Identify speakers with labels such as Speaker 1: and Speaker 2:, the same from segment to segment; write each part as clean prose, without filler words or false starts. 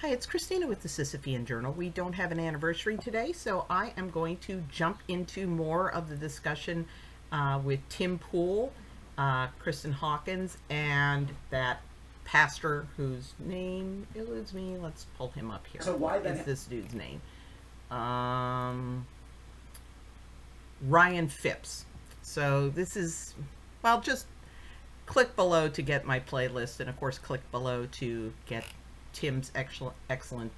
Speaker 1: Hi, it's Christina with the Sisyphean Journal. We don't have an anniversary today, so I am going to jump into more of the discussion with Tim Poole, Kristen Hawkins, and that pastor whose name eludes me. Let's pull him up here.
Speaker 2: So why
Speaker 1: What
Speaker 2: then?
Speaker 1: is this dude's name? Ryan Phipps. So this is, well, just click below to get my playlist, and of course click below to get Tim's excellent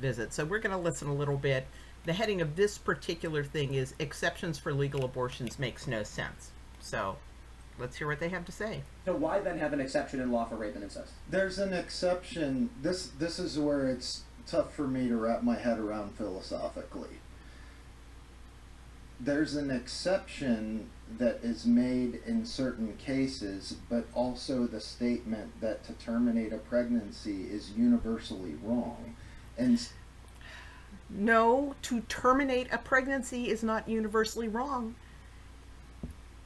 Speaker 1: visit. So we're going to listen a little bit. The heading of this particular thing is Exceptions for Legal Abortions Makes No Sense. So let's hear what they have to say.
Speaker 2: So why then have an exception in law for rape and incest?
Speaker 3: There's an exception. This is where it's tough for me to wrap my head around philosophically. There's an exception that is made in certain cases, but also the statement that to terminate a pregnancy is universally wrong. And
Speaker 1: No, to terminate a pregnancy is not universally wrong.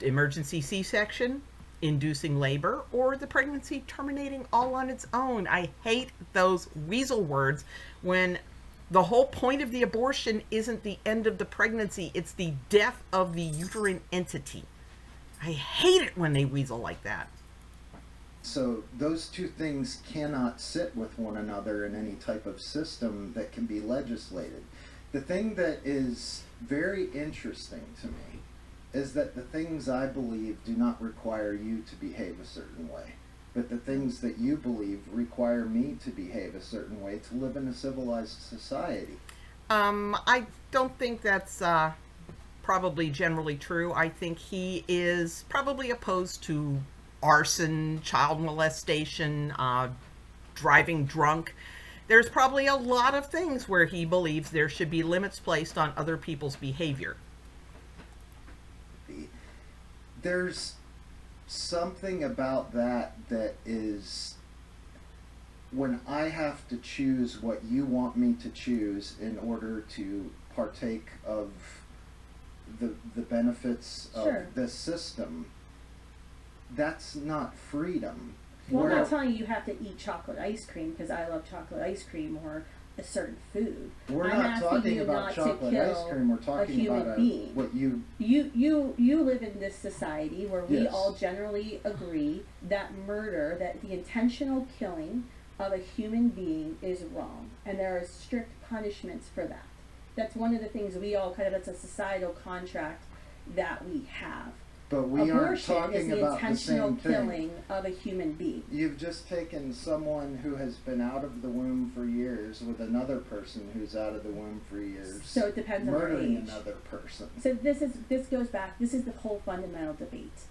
Speaker 1: Emergency C-section, inducing labor, or the pregnancy terminating all on its own. I hate those weasel words when the whole point of the abortion isn't the end of the pregnancy, it's the death of the uterine entity. I hate it when they weasel like that.
Speaker 3: so those two things cannot sit with one another in any type of system that can be legislated. The thing that is very interesting to me is that the things I believe do not require you to behave a certain way, but the things that you believe require me to behave a certain way to live in a civilized society.
Speaker 1: I don't think that's probably generally true. I think he is probably opposed to arson, child molestation, driving drunk. There's probably a lot of things where he believes there should be limits placed on other people's behavior.
Speaker 3: There's something about that is when I have to choose what you want me to choose in order to partake of the benefits
Speaker 4: Sure.
Speaker 3: of this system, that's not freedom.
Speaker 4: Well, I'm
Speaker 3: We're-
Speaker 4: not telling you have to eat chocolate ice cream because I love chocolate ice cream or a certain food.
Speaker 3: We're
Speaker 4: I'm
Speaker 3: not
Speaker 4: asking
Speaker 3: talking
Speaker 4: you
Speaker 3: about
Speaker 4: not to
Speaker 3: chocolate ice
Speaker 4: kill
Speaker 3: cream. We're
Speaker 4: a
Speaker 3: talking
Speaker 4: human
Speaker 3: about
Speaker 4: being.
Speaker 3: what you.
Speaker 4: You live in this society where we
Speaker 3: Yes.
Speaker 4: all generally agree that murder, that the intentional killing of a human being is wrong, and there are strict punishments for that. That's one of the things we all that's a societal contract that we have.
Speaker 3: But we aren't
Speaker 4: Abortion is
Speaker 3: talking
Speaker 4: the
Speaker 3: about the
Speaker 4: intentional
Speaker 3: same thing.
Speaker 4: killing of a human being.
Speaker 3: You've just taken someone who has been out of the womb for years with another person who's out of the womb for years.
Speaker 4: So it depends on their
Speaker 3: murdering
Speaker 4: age.
Speaker 3: another person.
Speaker 4: So this goes back. This is the whole fundamental debate: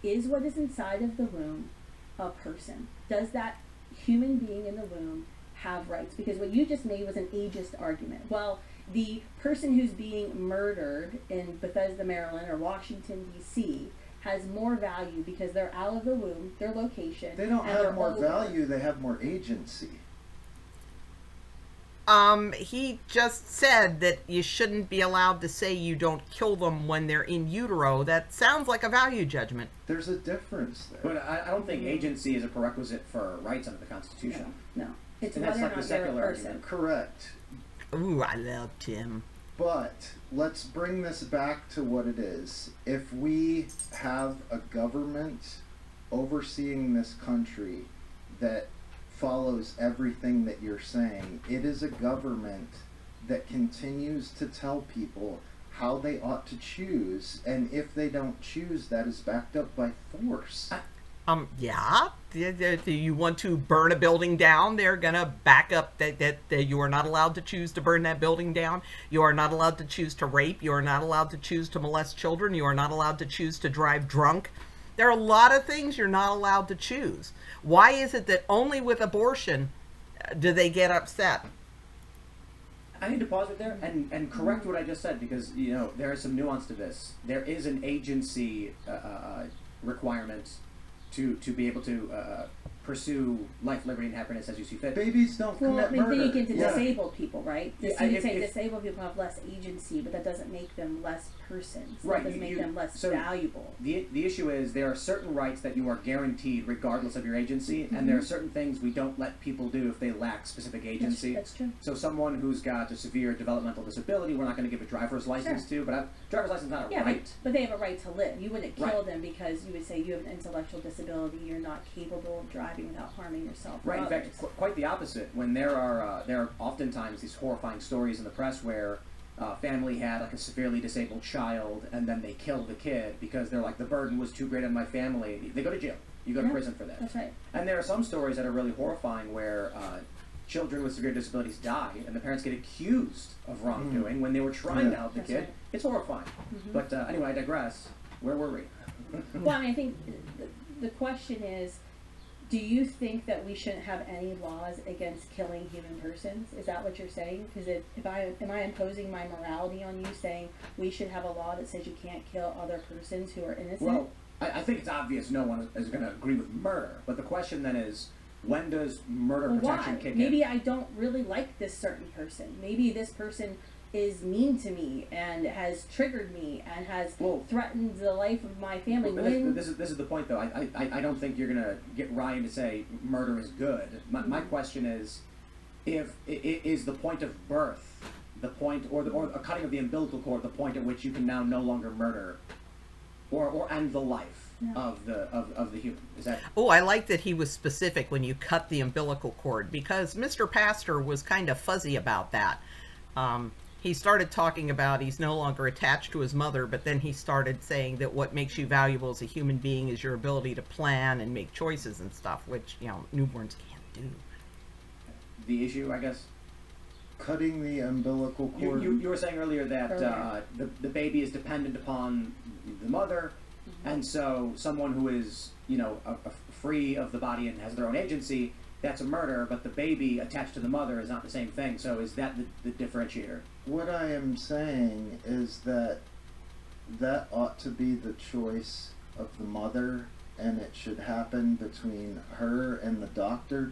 Speaker 4: is what is inside of the womb a person? Does that human being in the womb have rights? Because what you just made was an ageist argument. Well, the person who's being murdered in Bethesda, Maryland, or Washington D.C. has more value because they're out of the womb, their location.
Speaker 3: They don't
Speaker 4: and they're
Speaker 3: have more
Speaker 4: older.
Speaker 3: value, they have more agency.
Speaker 1: He just said that you shouldn't be allowed to say you don't kill them when they're in utero. That sounds like a value judgment.
Speaker 3: There's a difference there.
Speaker 2: But I don't think agency is a prerequisite for rights under the Constitution.
Speaker 4: No, it's
Speaker 2: And that's
Speaker 4: whether or
Speaker 2: like the
Speaker 4: not they're a
Speaker 2: secular
Speaker 4: person.
Speaker 2: argument.
Speaker 3: Correct.
Speaker 1: Ooh, I love Tim.
Speaker 3: But let's bring this back to what it is. If we have a government overseeing this country that follows everything that you're saying, it is a government that continues to tell people how they ought to choose, and if they don't choose, that is backed up by force.
Speaker 1: Yeah. Do you want to burn a building down? They're gonna back up that you are not allowed to choose to burn that building down. You are not allowed to choose to rape. You are not allowed to choose to molest children. You are not allowed to choose to drive drunk. There are a lot of things you're not allowed to choose. Why is it that only with abortion do they get upset?
Speaker 2: I need to pause it there and correct what I just said, because there is some nuance to this. There is an agency requirement to be able to pursue life, liberty, and happiness as you see fit.
Speaker 3: Babies don't
Speaker 4: Well,
Speaker 3: commit
Speaker 4: I mean, then you
Speaker 3: murder.
Speaker 4: get into disabled people, right?
Speaker 2: Yeah,
Speaker 4: So you
Speaker 2: if-
Speaker 4: say
Speaker 2: if-
Speaker 4: disabled people have less agency, but that doesn't make them less persons.
Speaker 2: Right,
Speaker 4: That doesn't make them less
Speaker 2: so
Speaker 4: valuable.
Speaker 2: The issue is there are certain rights that you are guaranteed regardless of your agency, and there are certain things we don't let people do if they lack specific agency.
Speaker 4: That's true.
Speaker 2: So someone who's got a severe developmental disability, we're not going to give a driver's license to, but driver's license is not a
Speaker 4: Yeah,
Speaker 2: right.
Speaker 4: but they have a right to live. You wouldn't kill
Speaker 2: Right.
Speaker 4: them because you would say you have an intellectual disability, you're not capable of driving without harming yourself or
Speaker 2: Right. In
Speaker 4: others.
Speaker 2: fact, quite the opposite. When there are oftentimes these horrifying stories in the press where family had like a severely disabled child and then they kill the kid because they're like the burden was too great on my family. They go to jail. You go to
Speaker 4: Yeah,
Speaker 2: prison for that.
Speaker 4: That's right.
Speaker 2: And there are some stories that are really horrifying where children with severe disabilities die and the parents get accused of wrongdoing when they were trying to help the
Speaker 4: That's
Speaker 2: kid.
Speaker 4: right.
Speaker 2: It's horrifying. But anyway, I digress. Where were we?
Speaker 4: Well, I mean, I think the question is, do you think that we shouldn't have any laws against killing human persons? Is that what you're saying? Because am I imposing my morality on you, saying we should have a law that says you can't kill other persons who are innocent?
Speaker 2: Well, I think it's obvious no one is going to agree with murder. But the question then is, when does murder
Speaker 4: Well,
Speaker 2: protection
Speaker 4: why?
Speaker 2: kick
Speaker 4: Maybe
Speaker 2: in?
Speaker 4: I don't really like this certain person. Maybe this person is mean to me and has triggered me and has
Speaker 2: Well,
Speaker 4: threatened the life of my family.
Speaker 2: But
Speaker 4: When
Speaker 2: this is the point, though. I don't think you're going to get Ryan to say murder is good. My question is, is the point of birth the point, or a cutting of the umbilical cord, the point at which you can now no longer murder, or end the life of the human? Is that?
Speaker 1: Oh, I like that he was specific when you cut the umbilical cord, because Mr. Pastor was kind of fuzzy about that. He started talking about he's no longer attached to his mother, but then he started saying that what makes you valuable as a human being is your ability to plan and make choices and stuff, which, newborns can't do.
Speaker 2: The issue, I guess.
Speaker 3: Cutting the umbilical cord.
Speaker 2: You were saying earlier that the baby is dependent upon the mother, and so someone who is free of the body and has their own agency, that's a murder, but the baby attached to the mother is not the same thing. So is that the differentiator?
Speaker 3: What I am saying is that ought to be the choice of the mother, and it should happen between her and the doctor.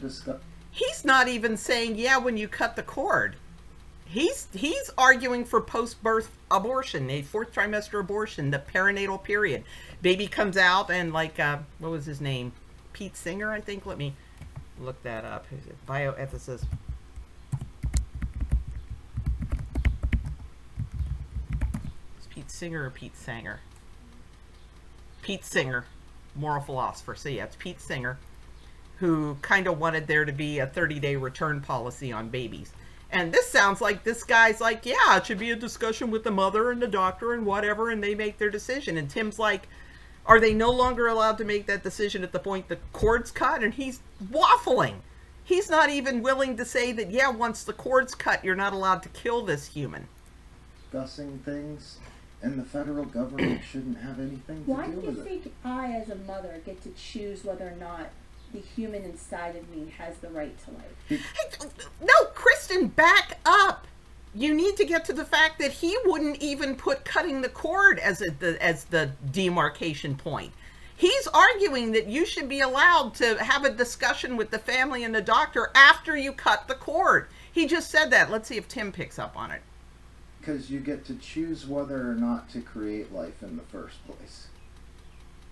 Speaker 1: He's not even saying, when you cut the cord. He's arguing for post-birth abortion, a fourth trimester abortion, the perinatal period. Baby comes out and what was his name? Pete Singer, I think. Let me look that up. Who's it? Bioethicist. Is Pete Singer or Pete Sanger? Pete Singer, moral philosopher. So it's Pete Singer, who kind of wanted there to be a 30-day return policy on babies. And this sounds like this guy's like, it should be a discussion with the mother and the doctor and whatever, and they make their decision. And Tim's like, are they no longer allowed to make that decision at the point the cord's cut? And he's waffling. He's not even willing to say that, once the cord's cut, you're not allowed to kill this human.
Speaker 3: Discussing things, and the federal government shouldn't have anything to
Speaker 4: why
Speaker 3: do
Speaker 4: do you
Speaker 3: with it.
Speaker 4: think I, as a mother, get to choose whether or not the human inside of me has the right to life?
Speaker 1: Hey, no, Kristan, back up. You need to get to the fact that he wouldn't even put cutting the cord as the demarcation point. He's arguing that you should be allowed to have a discussion with the family and the doctor after you cut the cord. He just said that. Let's see if Tim picks up on it.
Speaker 3: Because you get to choose whether or not to create life in the first place.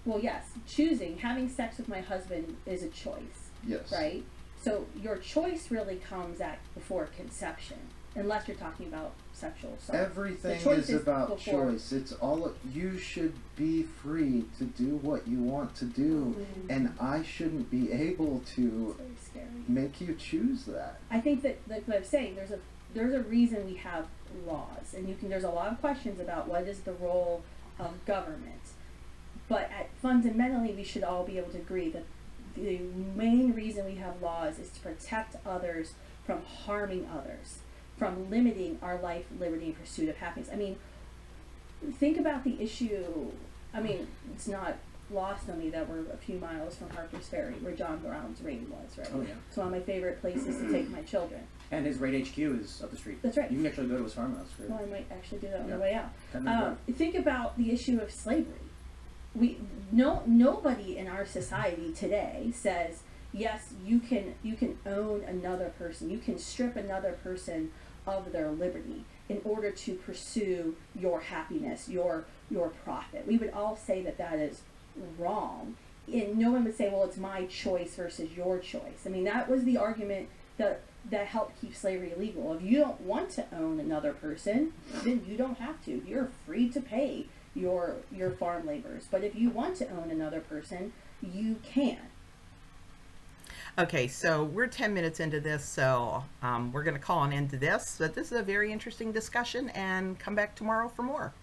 Speaker 4: Well, yes, having sex with my husband is a choice.
Speaker 3: Yes.
Speaker 4: Right? So your choice really comes before conception, unless you're talking about sexual assault.
Speaker 3: Everything
Speaker 4: choice
Speaker 3: is about
Speaker 4: before.
Speaker 3: choice. It's all you should be free to do what you want to do, and I shouldn't be able to
Speaker 4: It's very scary.
Speaker 3: make you choose that.
Speaker 4: I think that, like what I was saying, there's a reason we have laws, and there's a lot of questions about what is the role of government. But fundamentally, we should all be able to agree that the main reason we have laws is to protect others from harming others, from limiting our life, liberty, and pursuit of happiness. I mean, think about the issue. I mean, it's not lost on me that we're a few miles from Harper's Ferry, where John Brown's raid was, right?
Speaker 2: Oh, yeah.
Speaker 4: It's one of my favorite places to take my children.
Speaker 2: And his raid HQ is up the street.
Speaker 4: That's right.
Speaker 2: You can actually go to his farmhouse.
Speaker 4: Well, I might actually do that on the way out.
Speaker 2: 10 minutes
Speaker 4: Think about the issue of slavery. Nobody in our society today says, yes, you can own another person. You can strip another person of their liberty in order to pursue your happiness, your profit. We would all say that that is wrong. And no one would say, well, it's my choice versus your choice. I mean, that was the argument that helped keep slavery illegal. If you don't want to own another person, then you don't have to. You're free to pay your farm laborers. But if you want to own another person, you can.
Speaker 1: Okay, so we're 10 minutes into this, so we're going to call an end to this. But this is a very interesting discussion, and come back tomorrow for more.